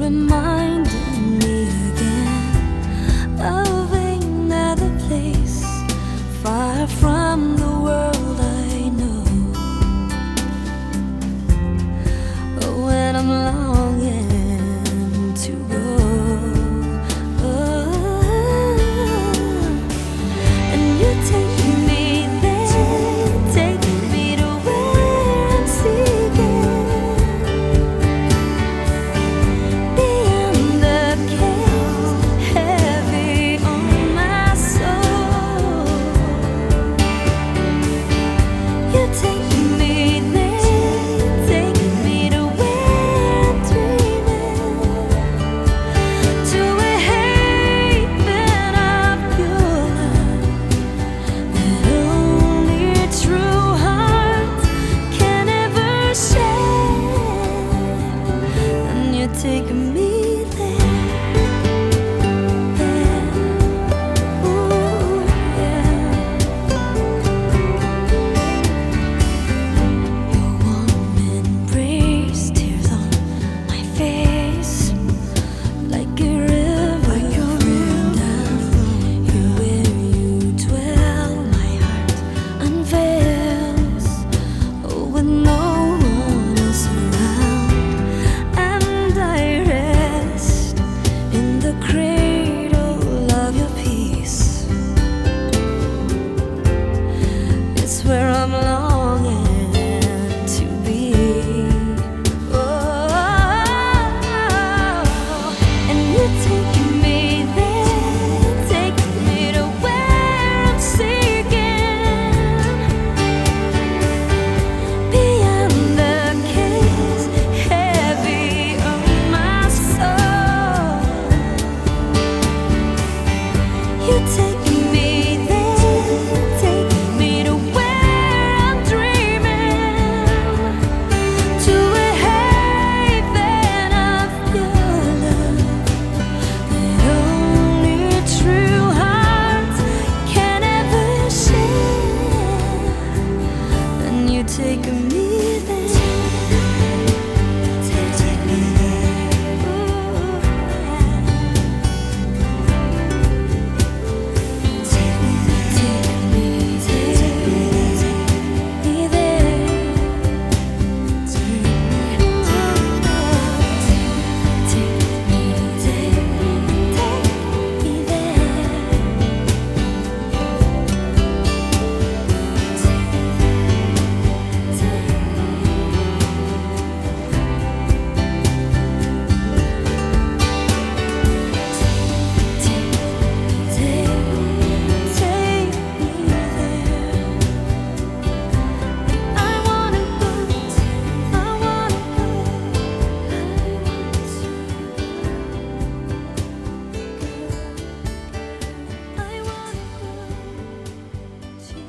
Reminding me again of another place far from the world I know. Oh, when I'm longing to go, and you take me there, take me to where I'm seeking. Take me there, there, ooh, yeah. Your warm embrace, tears on my face, like a river rolling down. Here where you dwell, my heart unveils. Oh, with no one else around. Cradle of your peace, it's where I'm longing to be. Oh, and you take me there, take me to where I'm seeking, beyond the case heavy on my soul. You take me there, take me to where I'm dreaming, to a haven of your love that only true hearts can ever share. And you take me